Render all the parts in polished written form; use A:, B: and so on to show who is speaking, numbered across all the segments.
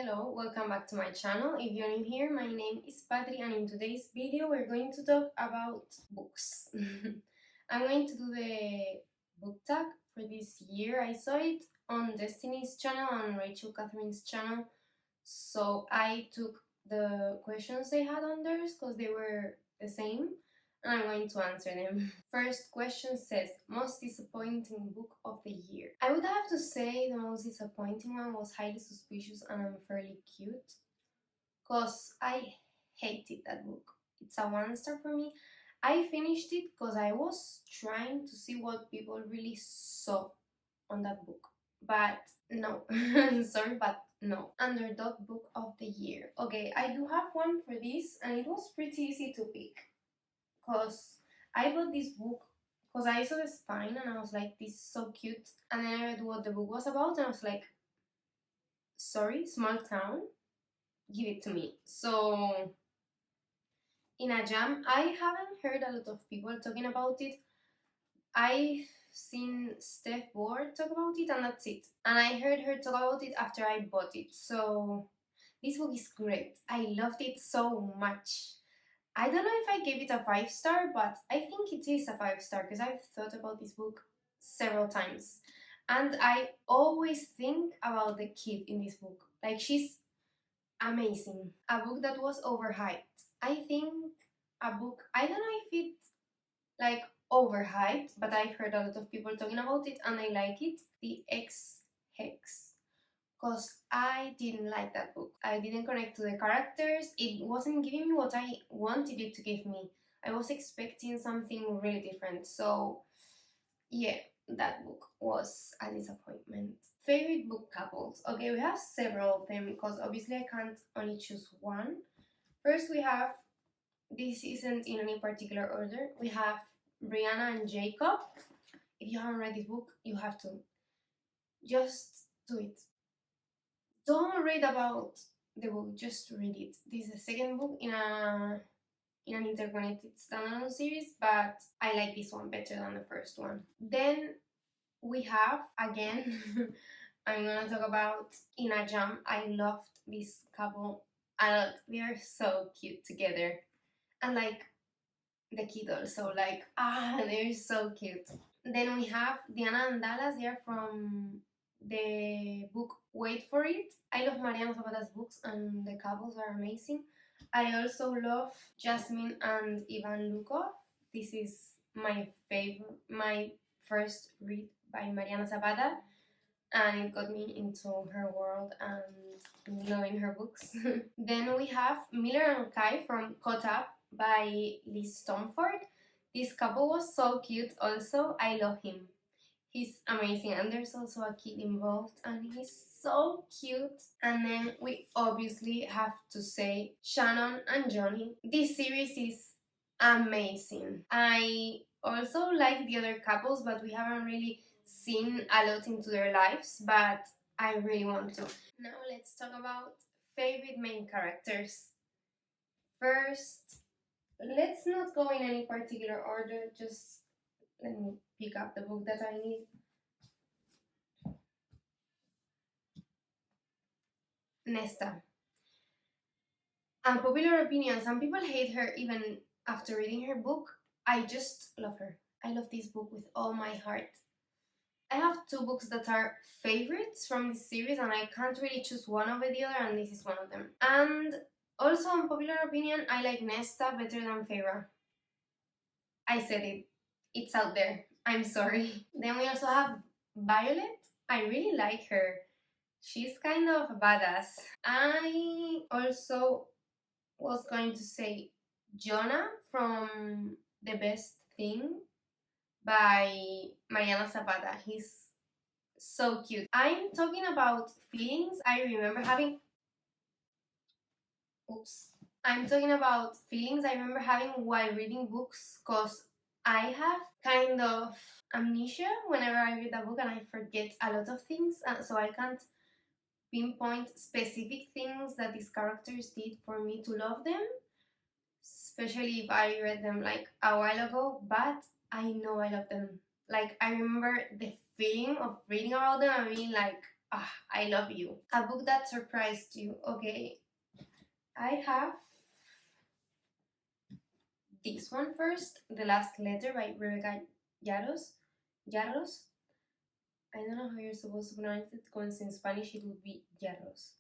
A: Hello, welcome back to my channel. If you're new here, my name is Patri and in today's video we're going to talk about books. I'm going to do the book tag for this year. I saw it on Destiny's channel and Rachel Catherine's channel, so I took the questions they had on theirs because they were the same and I'm going to answer them. First question says, most disappointing book of the year. I would have to say the most disappointing one was Highly Suspicious and Unfairly Cute, because I hated that book. It's a 1-star for me. I finished it because I was trying to see what people really saw on that book. But no, sorry, but no. Underdog book of the year. Okay, I do have one for this and it was pretty easy to pick, because I bought this book because I saw the spine and I was like, this is so cute. And then I read what the book was about and I was like, sorry, small town, give it to me. So in a jam, I haven't heard a lot of people talking about it. I've seen Steph Board talk about it and that's it. And I heard her talk about it after I bought it. So this book is great. I loved it so much. I don't know if I gave it a 5-star, but I think it is a 5-star because I've thought about this book several times. And I always think about the kid in this book. Like, she's amazing. A book that was overhyped. I think a book, I don't know if it's like overhyped, but I've heard a lot of people talking about it and I like it. The Ex-Hex. Because I didn't like that book. I didn't connect to the characters. It wasn't giving me what I wanted it to give me. I was expecting something really different. So yeah, that book was a disappointment. Favorite book couples. Okay, we have several of them because obviously I can't only choose one. First we have, this isn't in any particular order, we have Brianna and Jacob. If you haven't read this book, you have to. Just do it. Don't read about the book, just read it. This is the second book in an interconnected standalone series, but I like this one better than the first one. Then we have, again, I'm gonna talk about In a Jam. I loved this couple a lot. They are so cute together. And like the kid also, like, they're so cute. Then we have Diana and Dallas. They are from the book Wait For It. I love Mariana Zapata's books and the couples are amazing. I also love Jasmine and Ivan Lukov. This is my favorite, my first read by Mariana Zapata, and it got me into her world and loving her books. Then we have Miller and Kai from Caught Up by Liz Stomford. This couple was so cute also. I love him. He's amazing and there's also a kid involved and he's so cute. And then we obviously have to say Shannon and Johnny. This series is amazing. I also like the other couples, but we haven't really seen a lot into their lives, but I really want to. Now let's talk about favorite main characters. First, let's not go in any particular order, just let me pick up the book that I need. Nesta. Unpopular opinion, some people hate her even after reading her book. I just love her. I love this book with all my heart. I have 2 books that are favorites from this series and I can't really choose one over the other, and this is one of them. And also, unpopular opinion, I like Nesta better than Feyre. I said it. It's out there. I'm sorry. Then we also have Violet. I really like her. She's kind of a badass. I also was going to say Jonah from The Best Thing by Mariana Zapata. He's so cute. I'm talking about feelings I remember having. I'm talking about feelings I remember having while reading books, because I have kind of amnesia whenever I read a book and I forget a lot of things, so I can't pinpoint specific things that these characters did for me to love them, especially if I read them like a while ago, but I know I love them. Like, I remember the feeling of reading about them and being like, Ah, I love you. A book that surprised you. Okay, I have this one first, The Last Letter by Rebecca Yaros. Yaros. I don't know how you're supposed to pronounce it because in Spanish it would be Yaros.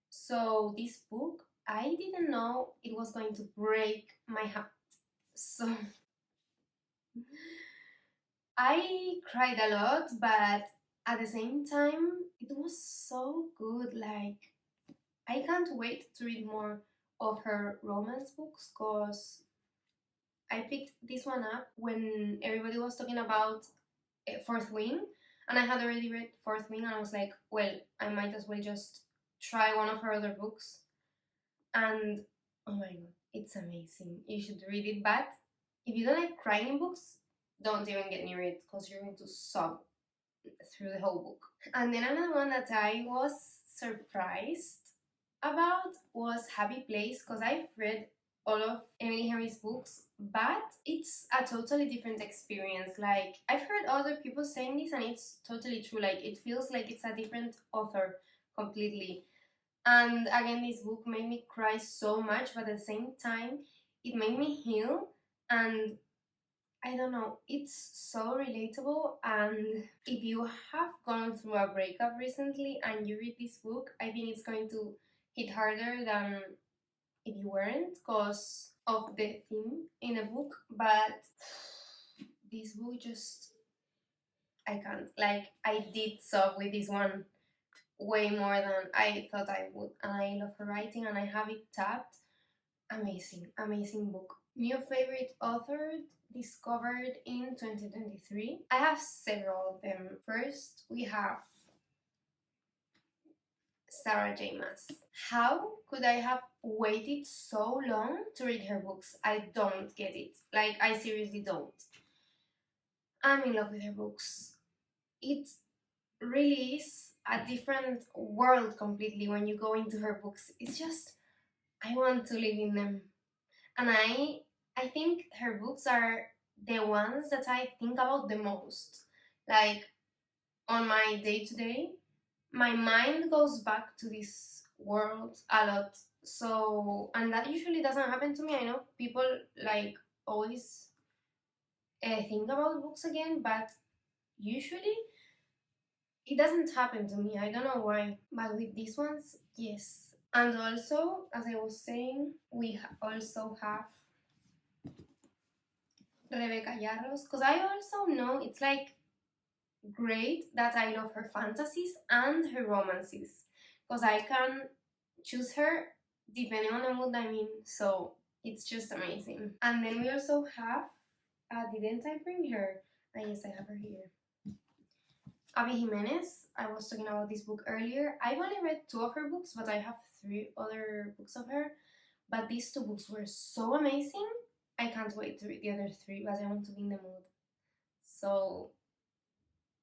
A: So this book, I didn't know it was going to break my heart. So I cried a lot, but at the same time, it was so good. Like, I can't wait to read more of her romance books because I picked this one up when everybody was talking about Fourth Wing, and I had already read Fourth Wing, and I was like, well, I might as well just try one of her other books. And oh my god, it's amazing. You should read it. But if you don't like crying in books, don't even get near it because you're going to sob through the whole book. And then another one that I was surprised about was Happy Place because I've read all of Emily Henry's books, but it's a totally different experience. Like, I've heard other people saying this and it's totally true. Like, it feels like it's a different author completely. And again, this book made me cry so much, but at the same time, it made me heal. And I don't know, it's so relatable. And if you have gone through a breakup recently and you read this book, I think it's going to hit harder than if you weren't because of the theme in the book. But this book just, I can't. Like, I did sob with this one way more than I thought I would. And I love her writing and I have it tapped. Amazing, amazing book. New favorite author discovered in 2023. I have several of them. First, we have Sarah J. Maas. How could I have waited so long to read her books? I don't get it. Like, I seriously don't. I'm in love with her books. It really is a different world completely when you go into her books. It's just, I want to live in them. And I think her books are the ones that I think about the most. Like, on my day-to-day, my mind goes back to this world a lot. So, and that usually doesn't happen to me. I know people like always think about books again, but usually it doesn't happen to me. I don't know why. But with these ones, yes. And also, as I was saying, we also have Rebecca Yarros, because I also know it's like great that I love her fantasies and her romances, because I can choose her depending on the mood I'm in, so it's just amazing. And then we also have, didn't I bring her? Yes, I have her here. Abby Jimenez. I was talking about this book earlier. I've only read 2 of her books, but I have 3 other books of her. But these 2 books were so amazing. I can't wait to read the other 3, but I want to be in the mood. So,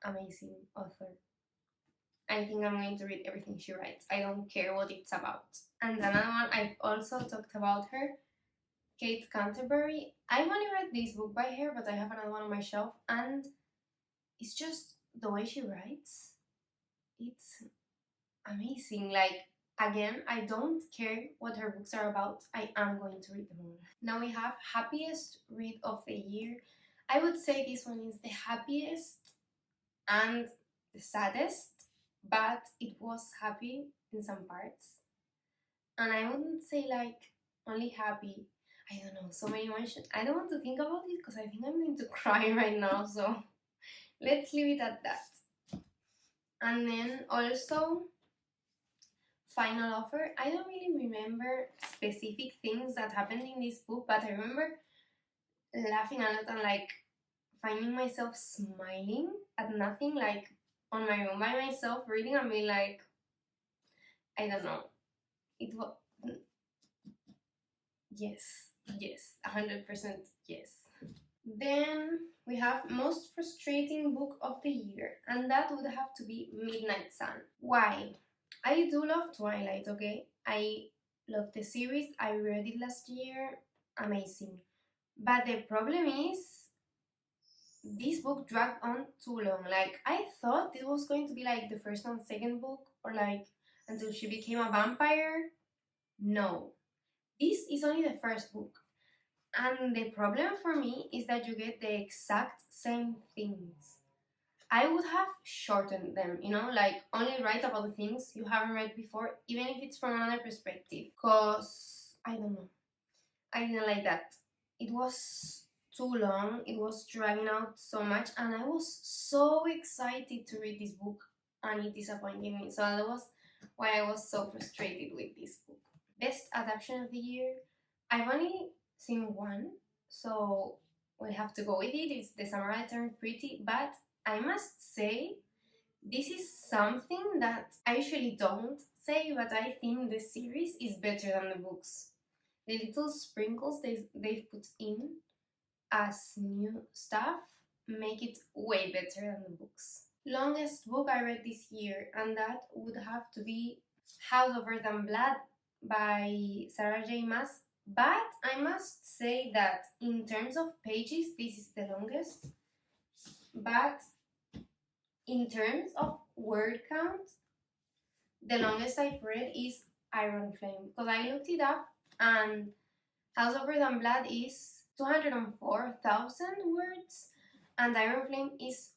A: amazing author. I think I'm going to read everything she writes. I don't care what it's about. And another one, I've also talked about her, Kate Canterbury. I've only read this book by her, but I have another one on my shelf, and it's just the way she writes. It's amazing. Like, again, I don't care what her books are about. I am going to read them all. Now we have happiest read of the year. I would say this one is the happiest and the saddest, but it was happy in some parts. And I wouldn't say like only happy. I don't know, so many emotions. I don't want to think about it because I think I'm going to cry right now, so let's leave it at that. And then also, final offer. I don't really remember specific things that happened in this book, but I remember laughing a lot and like finding myself smiling at nothing, like on my room by myself reading and being like, I don't know. It was, yes, 100% yes. Then we have most frustrating book of the year, and that would have to be Midnight Sun. Why? I do love Twilight, okay? I love the series. I read it last year. Amazing. But the problem is this book dragged on too long. Like, I thought it was going to be like the first and second book, or like until she became a vampire. No, this is only the first book. And the problem for me is that you get the exact same things. I would have shortened them, you know, like only write about the things you haven't read before, even if it's from another perspective. Because, I don't know, I didn't like that. It was too long, it was dragging out so much, and I was so excited to read this book, and it disappointed me. So that was why I was so frustrated with this book. Best adaptation of the year. I've only seen one, so we have to go with it. It's The Samurai Turned Pretty, but I must say this is something that I usually don't say, but I think the series is better than the books. The little sprinkles they've put in as new stuff make it way better than the books. Longest book I read this year, and that would have to be House of Earth and Blood by Sarah J. Maas. But I must say that in terms of pages, this is the longest. But in terms of word count, the longest I've read is Iron Flame, because I looked it up, and House of Earth and Blood is 204,000 words, and Iron Flame is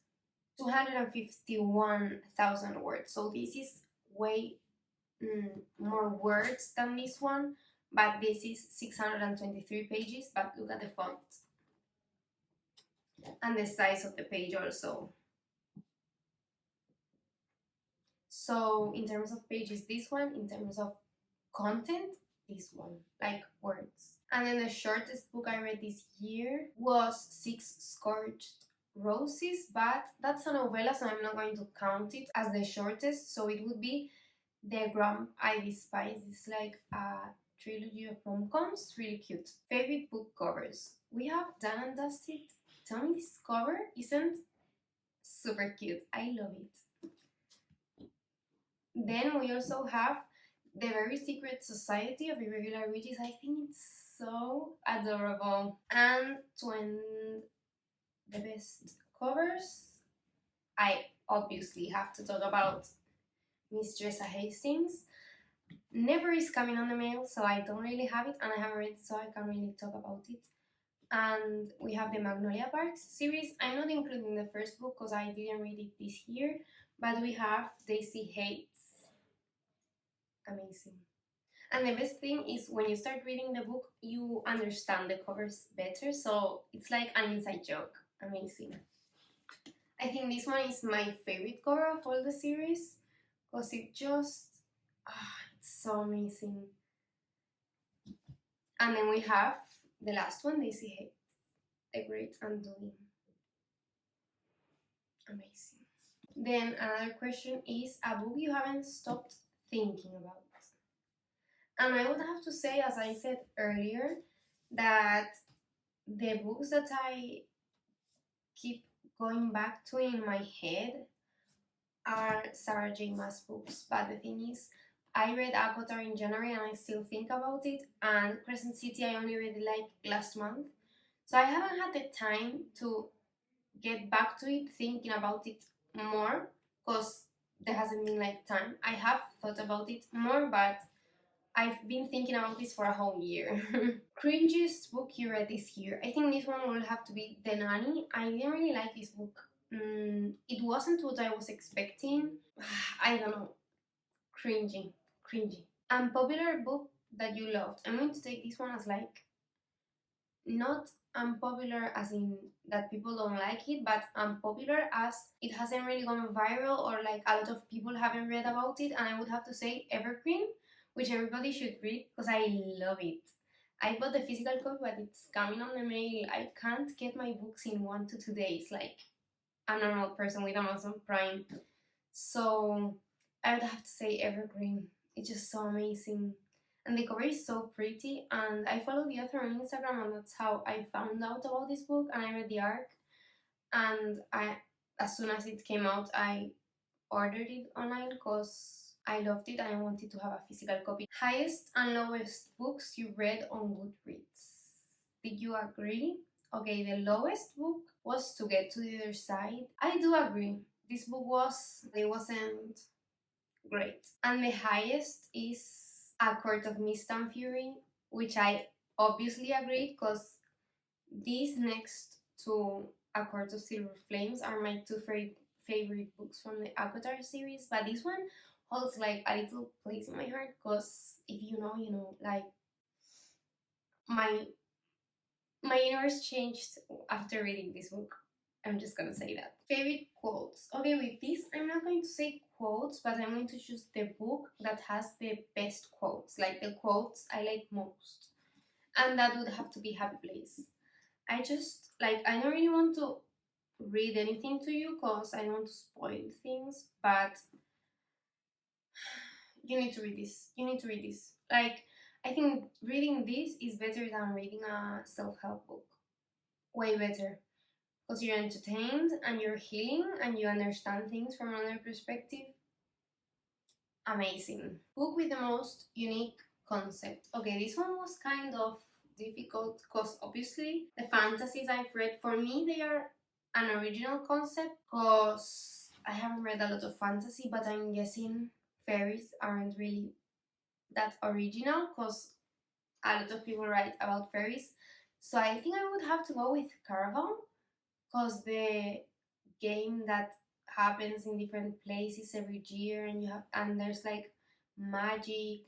A: 251,000 words. So this is way more words than this one, but this is 623 pages. But look at the font and the size of the page also. So in terms of pages, this one. In terms of content, this one, like words. And then the shortest book I read this year was Six Scorched Roses, but that's a novella, so I'm not going to count it as the shortest. So it would be The Grump I Despise. It's like a trilogy of rom-coms, really cute. Favorite book covers. We have Done and Dusted. Tell me this cover isn't super cute. I love it. Then we also have The Very Secret Society of Irregular Witches. I think it's so adorable. And to end the best covers, I obviously have to talk about Miss Dressa Hastings. Never is coming on the mail, so I don't really have it, and I haven't read it, so I can't really talk about it. And we have the Magnolia Parks series. I'm not including the first book because I didn't read it this year, but we have Daisy Hates. Amazing. And the best thing is when you start reading the book, you understand the covers better, so it's like an inside joke. Amazing. I think this one is my favorite cover of all the series because it just, it's so amazing. And then we have the last one, Daisy Hates, A Great Undoing. Amazing. Then another question is a book you haven't stopped thinking about. And I would have to say, as I said earlier, that the books that I keep going back to in my head are Sarah J. Maas books. But the thing is, I read Acotar in January and I still think about it, and Crescent City I only read it like last month. So I haven't had the time to get back to it, thinking about it more, because there hasn't been like time. I have thought about it more, but I've been thinking about this for a whole year. Cringiest book you read this year? I think this one will have to be The Nanny. I didn't really like this book. It wasn't what I was expecting. I don't know. Cringy. Unpopular book that you loved. I'm going to take this one as like, not unpopular as in that people don't like it, but unpopular as it hasn't really gone viral, or like a lot of people haven't read about it. And I would have to say Evergreen, which everybody should read because I love it. I bought the physical copy, but it's coming on the mail. I can't get my books in 1 to 2 days like a normal person with Amazon Prime. So I would have to say Evergreen. It's just so amazing. And the cover is so pretty, and I follow the author on Instagram, and that's how I found out about this book, and I read the arc, and as soon as it came out, I ordered it online because I loved it and I wanted to have a physical copy. Highest and lowest books you read on Goodreads. Did you agree Okay, the lowest book was To Get to the Other Side. I do agree. This book it wasn't great. And the highest is A Court of Mist and Fury, which I obviously agreed because these next to A Court of Silver Flames are my two favorite books from the Avatar series, but this one holds like a little place in my heart because if you know, you know, like my my universe changed after reading this book. I'm just gonna say that. Favorite quotes. Okay, with this, I'm not going to say quotes, but I'm going to choose the book that has the best quotes, like the quotes I like most. And that would have to be Happy Place. I don't really want to read anything to you because I don't want to spoil things, but you need to read this. You need to read this. Like, I think reading this is better than reading a self help book. Way better. Because you're entertained and you're healing and you understand things from another perspective. Amazing. Book with the most unique concept. Okay, this one was kind of difficult because obviously the fantasies I've read, for me, they are an original concept because I haven't read a lot of fantasy, but I'm guessing fairies aren't really that original because a lot of people write about fairies. So I think I would have to go with Caraval because the game that happens in different places every year and there's like magic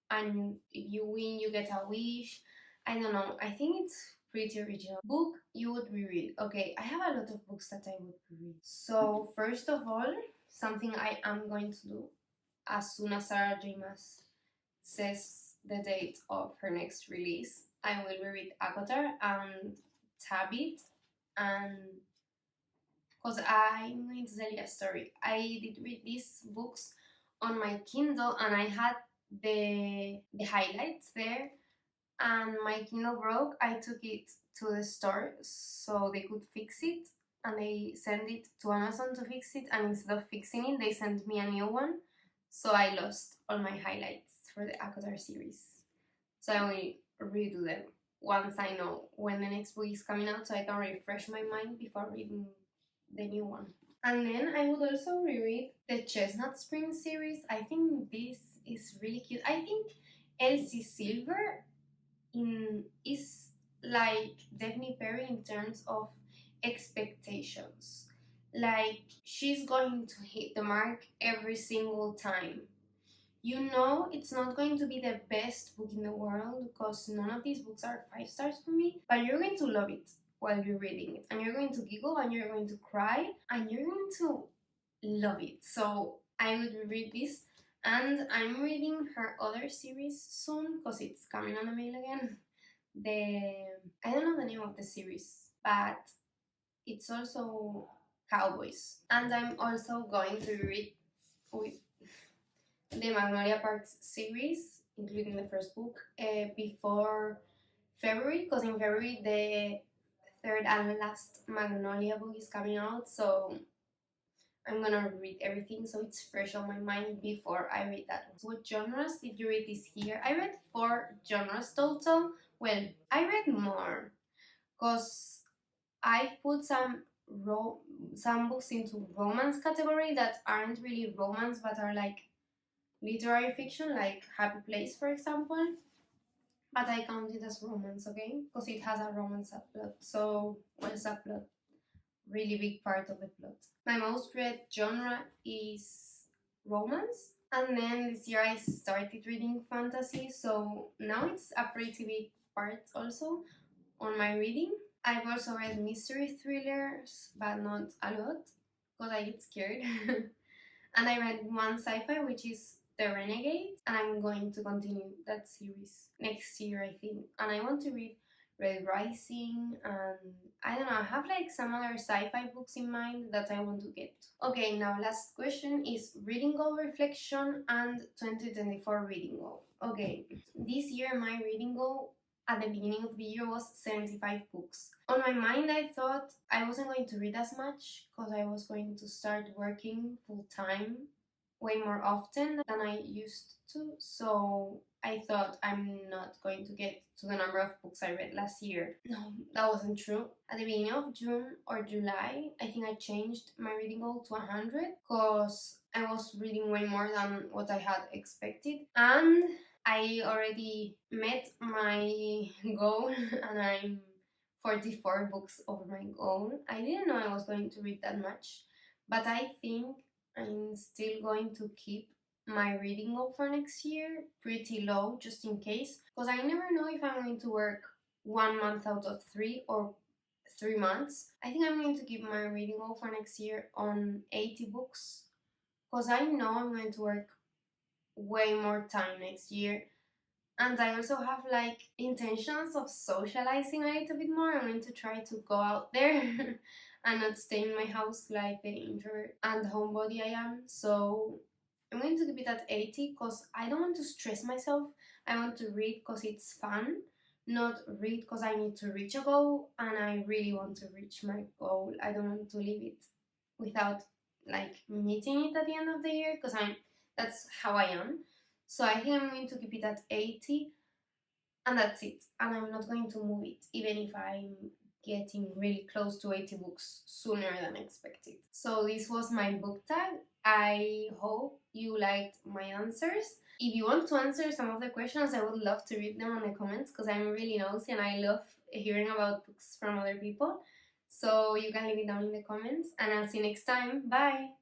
A: and if you win you get a wish. I don't know, I think it's pretty original. Book you would reread. Okay, I have a lot of books that I would reread. So first of all, something I am going to do as soon as Sarah J. Maas says the date of her next release, I will reread Avatar and Tabit, and because I'm going to tell you a story. I did read these books on my Kindle and I had the highlights there and my Kindle broke. I took it to the store so they could fix it and they sent it to Amazon to fix it, and instead of fixing it they sent me a new one, so I lost all my highlights for the Akatar series. So I will redo them once I know when the next book is coming out so I can refresh my mind before reading the new one. And then I would also reread the Chestnut Spring series. I think this is really cute. I think Elsie Silver is like Daphne Perry in terms of expectations. Like she's going to hit the mark every single time. You know it's not going to be the best book in the world because none of these books are 5 stars for me, but you're going to love it while you're reading it and you're going to giggle and you're going to cry and you're going to love it. So I would read this, and I'm reading her other series soon because it's coming on the mail again. I don't know the name of the series, but it's also cowboys, and I'm also going to read with the Magnolia Parks series, including the first book, before February, because in February the third and last Magnolia book is coming out, so I'm gonna read everything so it's fresh on my mind before I read that one. What genres did you read this year? I read 4 genres total. Well, I read more because I put some books into romance category that aren't really romance but are like literary fiction, like Happy Place, for example. But I count it as romance, okay? Because it has a romance subplot. So, well, subplot, really big part of the plot. My most read genre is romance. And then this year I started reading fantasy, so now it's a pretty big part also on my reading. I've also read mystery thrillers, but not a lot, because I get scared. And I read one sci-fi, which is The Renegade, and I'm going to continue that series next year, I think. And I want to read Red Rising, and I don't know, I have like some other sci-fi books in mind that I want to get. Okay, now last question is reading goal reflection and 2024 reading goal. Okay, this year my reading goal at the beginning of the year was 75 books. On my mind, I thought I wasn't going to read as much because I was going to start working full time way more often than I used to. So I thought I'm not going to get to the number of books I read last year. No, that wasn't true. At the beginning of June or July, I think I changed my reading goal to 100 because I was reading way more than what I had expected. And I already met my goal and I'm 44 books over my goal. I didn't know I was going to read that much, but I think I'm still going to keep my reading goal for next year pretty low just in case, because I never know if I'm going to work 1 month out of 3 or 3 months. I think I'm going to keep my reading goal for next year on 80 books because I know I'm going to work way more time next year. And I also have like intentions of socializing a little bit more. I'm going to try to go out there and not stay in my house like the introvert and homebody I am. So I'm going to keep it at 80 because I don't want to stress myself. I want to read because it's fun, not read because I need to reach a goal and I really want to reach my goal. I don't want to leave it without like meeting it at the end of the year because that's how I am. So I think I'm going to keep it at 80 and that's it. And I'm not going to move it even if I'm getting really close to 80 books sooner than expected. So this was my book tag. I hope you liked my answers. If you want to answer some of the questions, I would love to read them on the comments because I'm really nosy and I love hearing about books from other people. So you can leave it down in the comments and I'll see you next time. Bye!